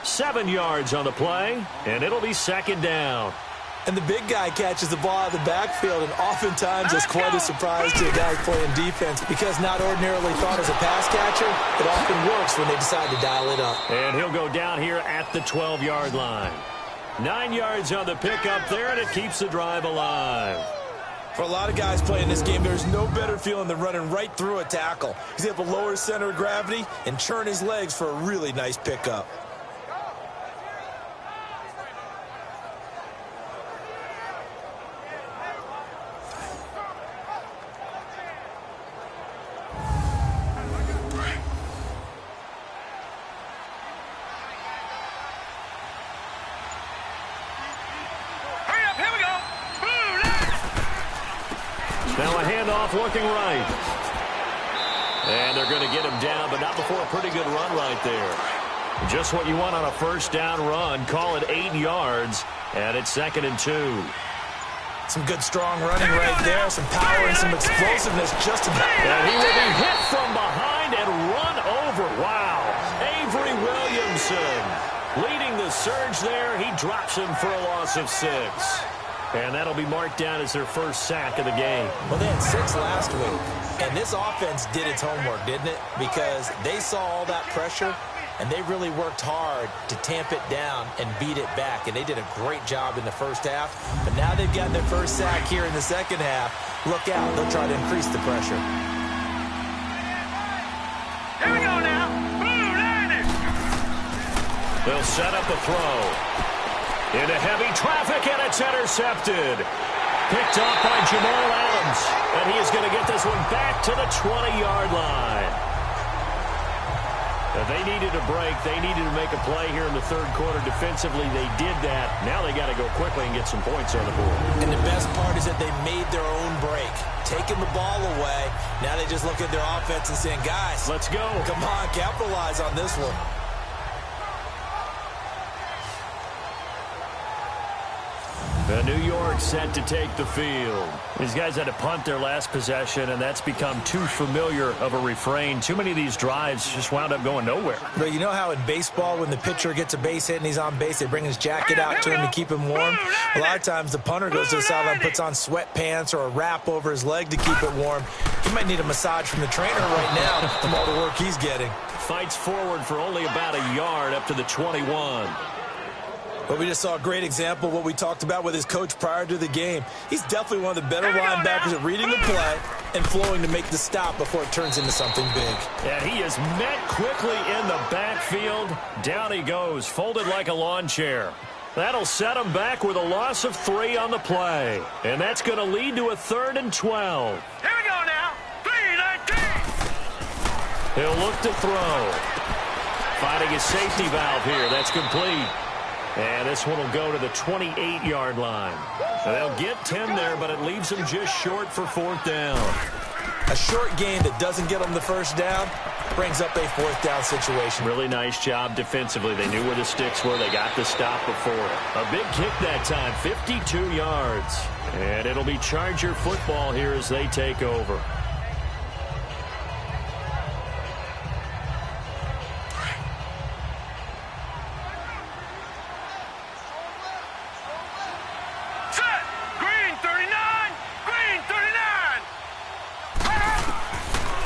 7 yards on the play, and it'll be second down. And the big guy catches the ball out of the backfield, and oftentimes it's quite a surprise to a guy playing defense because not ordinarily thought as a pass catcher, it often works when they decide to dial it up. And he'll go down here at the 12-yard line. 9 yards on the pickup there, and it keeps the drive alive. For a lot of guys playing this game, there's no better feeling than running right through a tackle. He's able to lower his center of gravity and turn his legs for a really nice pickup. Now a handoff looking right. And they're going to get him down, but not before a pretty good run right there. Just what you want on a first down run. Call it 8 yards, and it's 2nd and 2. Some good strong running right there. Some power and some explosiveness just about. And he will be hit from behind and run over. Wow. Avery Williamson leading the surge there. He drops him for a loss of 6. And that'll be marked down as their first sack of the game. Well, they had 6 last week. And this offense did its homework, didn't it? Because they saw all that pressure, and they really worked hard to tamp it down and beat it back. And they did a great job in the first half. But now they've gotten their first sack here in the second half. Look out. They'll try to increase the pressure. Here we go now. Blue landing. They'll set up the throw. Into heavy traffic, and it's intercepted. Picked off by Jamal Adams. And he is going to get this one back to the 20-yard line. Now, they needed a break. They needed to make a play here in the third quarter. Defensively, they did that. Now they got to go quickly and get some points on the board. And the best part is that they made their own break. Taking the ball away. Now they just look at their offense and saying, guys, let's go. Come on, capitalize on this one. New York set to take the field. These guys had to punt their last possession, and that's become too familiar of a refrain. Too many of these drives just wound up going nowhere. But you know how in baseball, when the pitcher gets a base hit and he's on base, they bring his jacket out to him to keep him warm? A lot of times the punter goes to the sideline, puts on sweatpants or a wrap over his leg to keep it warm. He might need a massage from the trainer right now from all the work he's getting. Fights forward for only about a yard up to the 21. But we just saw a great example of what we talked about with his coach prior to the game. He's definitely one of the better linebackers at reading the play and flowing to make the stop before it turns into something big. And he is met quickly in the backfield. Down he goes, folded like a lawn chair. That'll set him back with a loss of 3 on the play. And that's going to lead to a 3rd and 12. Here we go now. 3-19. He'll look to throw. Finding his safety valve here. That's complete. And this one will go to the 28-yard line. They'll get 10 there, but it leaves them just short for 4th down. A short game that doesn't get them the first down brings up a 4th down situation. Really nice job defensively. They knew where the sticks were. They got the stop before it. A big kick that time, 52 yards. And it'll be Charger football here as they take over.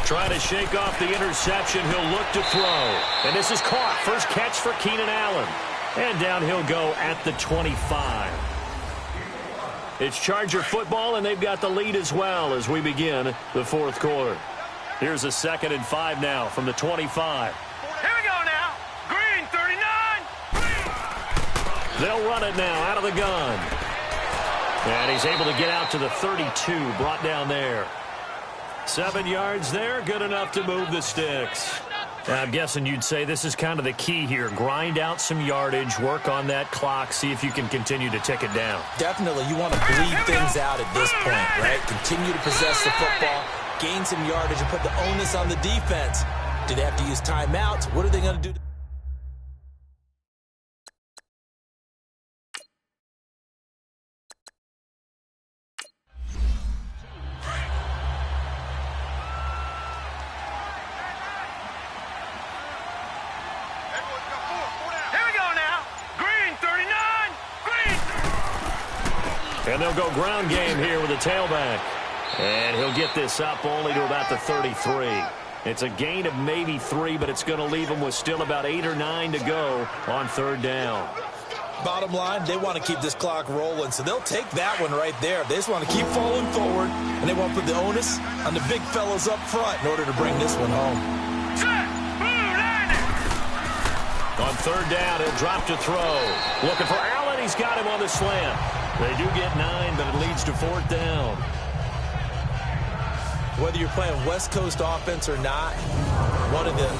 Trying to shake off the interception. He'll look to throw. And this is caught. First catch for Keenan Allen. And down he'll go at the 25. It's Charger football, and they've got the lead as well as we begin the 4th quarter. Here's a 2nd and 5 now from the 25. Here we go now. Green, 39. Green. They'll run it now out of the gun. And he's able to get out to the 32, brought down there. 7 yards there, good enough to move the sticks. I'm guessing you'd say this is kind of the key here. Grind out some yardage, work on that clock, see if you can continue to tick it down. Definitely, you want to bleed things out at this point, right? Continue to possess the football, gain some yardage, and put the onus on the defense. Do they have to use timeouts? What are they going to do? And they'll go ground game here with a tailback. And he'll get this up only to about the 33. It's a gain of maybe 3, but it's going to leave him with still about 8 or 9 to go on 3rd down. Bottom line, they want to keep this clock rolling, so they'll take that one right there. They just want to keep falling forward, and they want to put the onus on the big fellas up front in order to bring this one home. On 3rd down, he'll drop to throw. Looking for Allen. He's got him on the slant. They do get 9, but it leads to 4th down. Whether you're playing West Coast offense or not, one of the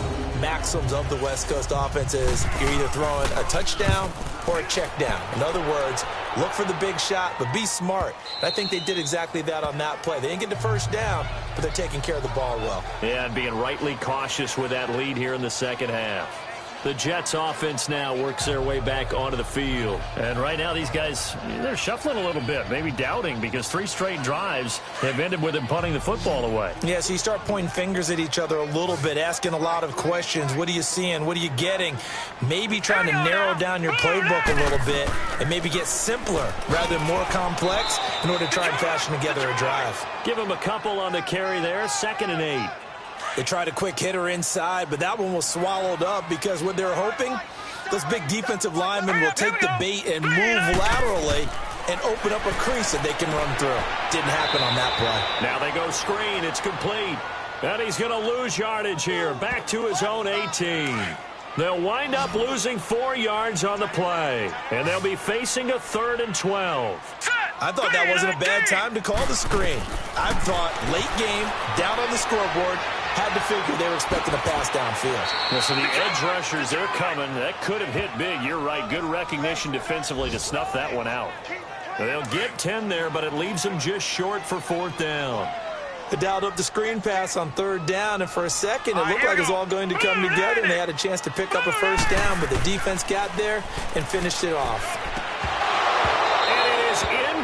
maxims of the West Coast offense is you're either throwing a touchdown or a check down. In other words, look for the big shot, but be smart. I think they did exactly that on that play. They didn't get the first down, but they're taking care of the ball well. Yeah, and being rightly cautious with that lead here in the 2nd half. The Jets offense now works their way back onto the field. And right now these guys, they're shuffling a little bit, maybe doubting, because 3 straight drives have ended with them punting the football away. Yeah, so you start pointing fingers at each other a little bit, asking a lot of questions. What are you seeing? What are you getting? Maybe trying to narrow down your playbook a little bit and maybe get simpler rather than more complex in order to try and fashion together a drive. Give them a couple on the carry there, 2nd and 8. They tried a quick hitter inside, but that one was swallowed up because what they're hoping, those big defensive linemen will take the bait and move laterally and open up a crease that they can run through. Didn't happen on that play. Now they go screen. It's complete. And he's going to lose yardage here. Back to his own 18. They'll wind up losing 4 yards on the play. And they'll be facing a 3rd and 12. I thought that wasn't a bad time to call the screen. I thought late game, down on the scoreboard, had to figure they were expecting a pass downfield. So the edge rushers, they're coming. That could have hit big. You're right. Good recognition defensively to snuff that one out. They'll get 10 there, but it leaves them just short for 4th down. They dialed up the screen pass on 3rd down, and for a second, it looked like it was all going to come together, and they had a chance to pick up a 1st down, but the defense got there and finished it off.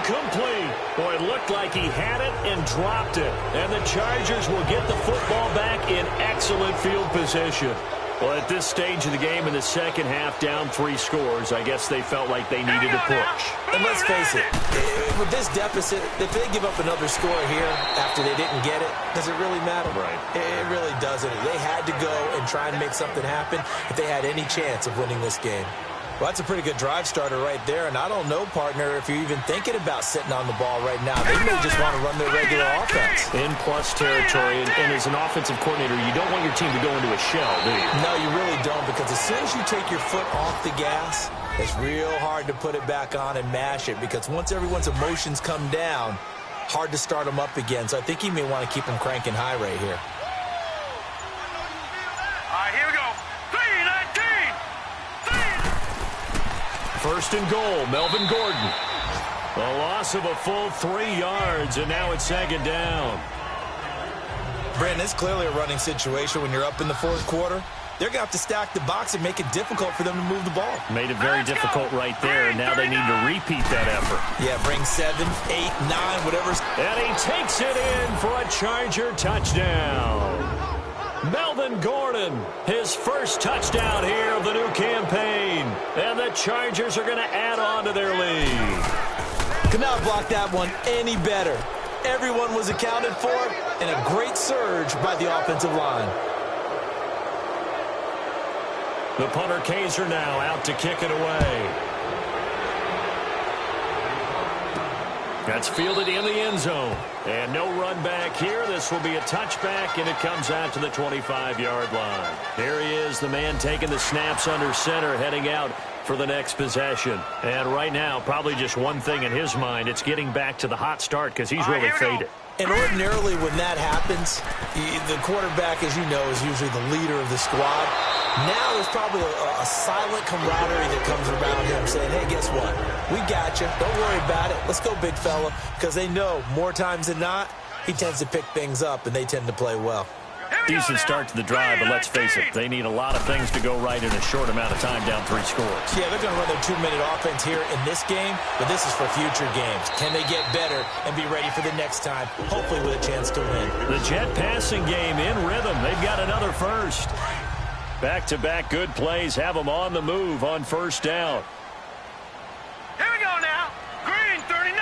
Incomplete. Boy, it looked like he had it and dropped it. And the Chargers will get the football back in excellent field position. Well, at this stage of the game in the 2nd half, down 3 scores, I guess they felt like they needed to push. And let's face it, with this deficit, if they give up another score here after they didn't get it, does it really matter? Right. It really doesn't. They had to go and try and make something happen if they had any chance of winning this game. Well, that's a pretty good drive starter right there, and I don't know, partner, if you're even thinking about sitting on the ball right now. They may just want to run their regular offense. In plus territory, and as an offensive coordinator, you don't want your team to go into a shell, do you? No, you really don't, because as soon as you take your foot off the gas, it's real hard to put it back on and mash it, because once everyone's emotions come down, hard to start them up again. So I think he may want to keep them cranking high right here. All right, here we go. 3-19. First and goal, Melvin Gordon. A loss of a full 3 yards, and now it's second down. Brandon, it's clearly a running situation when you're up in the fourth quarter. They're going to have to stack the box and make it difficult for them to move the ball. Made it very difficult right there. Now they need to repeat that effort. Yeah, bring 7, 8, 9, whatever's. And he takes it in for a Charger touchdown. Melvin Gordon, his first touchdown here of the new campaign. And the Chargers are going to add on to their lead. Could not block that one any better. Everyone was accounted for, and a great surge by the offensive line. The punter Kaiser now out to kick it away. That's fielded in the end zone. And no run back here. This will be a touchback, and it comes out to the 25-yard line. Here he is, the man taking the snaps under center, heading out for the next possession. And right now, probably just one thing in his mind. It's getting back to the hot start because he's really faded. And ordinarily when that happens, the quarterback, as you know, is usually the leader of the squad. Now there's probably a silent camaraderie that comes around him saying, hey, guess what? We got you. Don't worry about it. Let's go, big fella. Because they know more times than not, he tends to pick things up, and they tend to play well. Decent start to the drive, but let's face it, they need a lot of things to go right in a short amount of time down 3 scores. Yeah, they're going to run their 2-minute offense here in this game, but this is for future games. Can they get better and be ready for the next time, hopefully with a chance to win? The Jet passing game in rhythm. They've got another first. Back-to-back good plays have them on the move on first down. Here we go now. Green 39.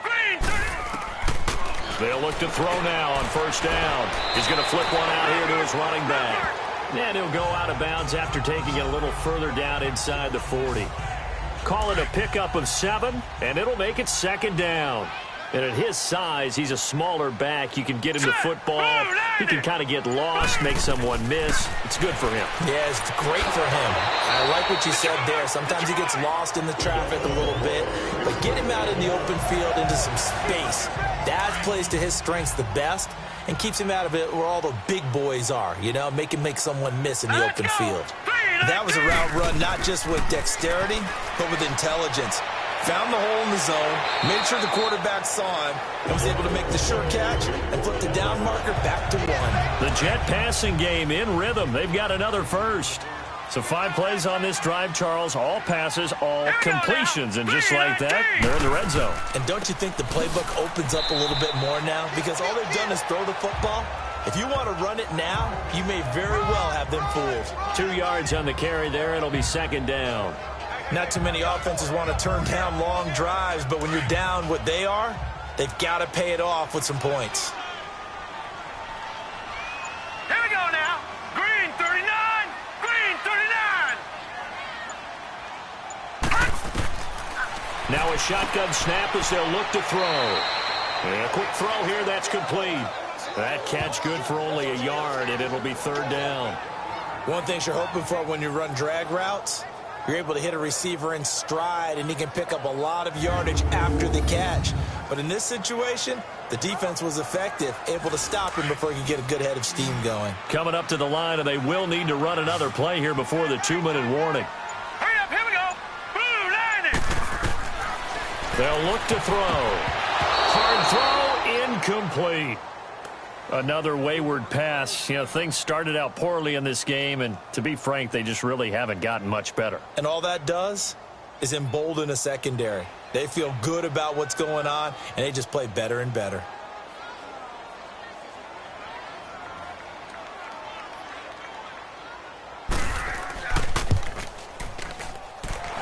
Green 39. They'll look to throw now on first down. He's going to flip one out here to his running back. And he'll go out of bounds after taking it a little further down inside the 40. Call it a pickup of 7, and it'll make it second down. And at his size, he's a smaller back. You can get him the football. He can kind of get lost, make someone miss. It's good for him. Yeah, it's great for him. I like what you said there. Sometimes he gets lost in the traffic a little bit. But get him out in the open field into some space. That plays to his strengths the best and keeps him out of it where all the big boys are. You know, make someone miss in the open field. That was a route run not just with dexterity, but with intelligence. Found the hole in the zone, made sure the quarterback saw him, and was able to make the sure catch and flip the down marker back to 1. The Jet passing game in rhythm. They've got another first. So 5 plays on this drive, Charles. All passes, all completions. And just like that, they're in the red zone. And don't you think the playbook opens up a little bit more now? Because all they've done is throw the football. If you want to run it now, you may very well have them fooled. 2 yards on the carry there. It'll be second down. Not too many offenses want to turn down long drives, but when you're down what they are, they've got to pay it off with some points. Here we go now. Green 39. Green 39. Now a shotgun snap as they'll look to throw. And a quick throw here, that's complete. That catch good for only a yard, and it'll be third down. One thing you're hoping for when you run drag routes, you're able to hit a receiver in stride, and he can pick up a lot of yardage after the catch. But in this situation, the defense was effective, able to stop him before he could get a good head of steam going. Coming up to the line, and they will need to run another play here before the 2-minute warning. Hurry up, here we go. Blue 90. They'll look to throw. Hard throw, incomplete. Another wayward pass. You know, things started out poorly in this game, and to be frank, they just really haven't gotten much better. And all that does is embolden a secondary. They feel good about what's going on, and they just play better and better.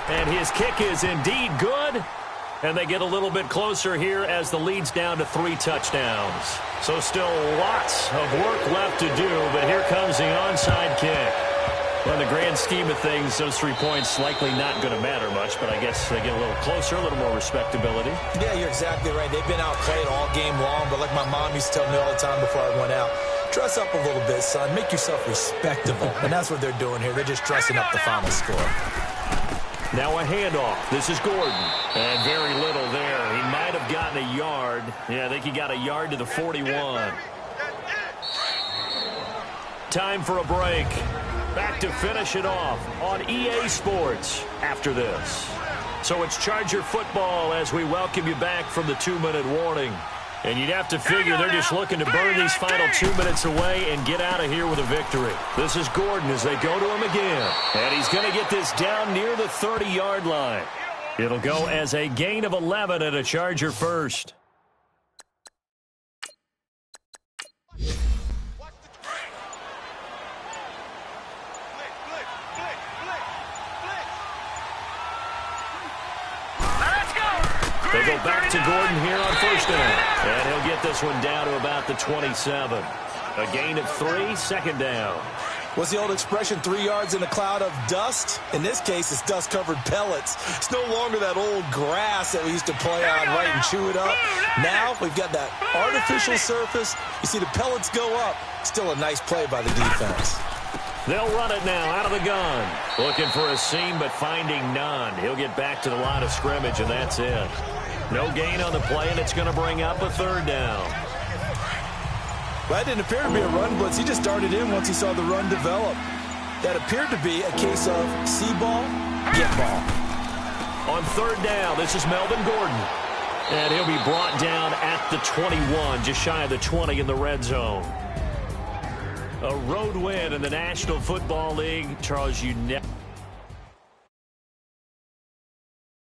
And his kick is indeed good. And they get a little bit closer here as the lead's down to 3 touchdowns. So still lots of work left to do, but here comes the onside kick. Well, in the grand scheme of things, those 3 points likely not going to matter much, but I guess they get a little closer, a little more respectability. Yeah, you're exactly right. They've been outplayed all game long, but like my mom used to tell me all the time before I went out, dress up a little bit, son. Make yourself respectable. And that's what they're doing here. They're just dressing up the final score. Now a handoff. This is Gordon. And very little there. He might have gotten a yard. Yeah, I think he got a yard to the 41. Time for a break. Back to finish it off on EA Sports after this. So it's Charger football as we welcome you back from the 2-minute warning. And you'd have to figure they're just looking to burn these final 2 minutes away and get out of here with a victory. This is Gordon as they go to him again. And he's going to get this down near the 30-yard line. It'll go as a gain of 11 and a Charger first. They go back to Gordon here on first down. And he'll get this one down to about the 27. A gain of 3, second down. What's the old expression, 3 yards in a cloud of dust? In this case, it's dust-covered pellets. It's no longer that old grass that we used to play on, right, and chew it up. Now we've got that artificial surface. You see the pellets go up. Still a nice play by the defense. They'll run it now out of the gun. Looking for a seam, but finding none. He'll get back to the line of scrimmage, and that's it. No gain on the play, and it's going to bring up a third down. That didn't appear to be a run blitz. He just darted in once he saw the run develop. That appeared to be a case of see ball, get ball. On third down, this is Melvin Gordon. And he'll be brought down at the 21, just shy of the 20 in the red zone. A road win in the National Football League. Charles, you never...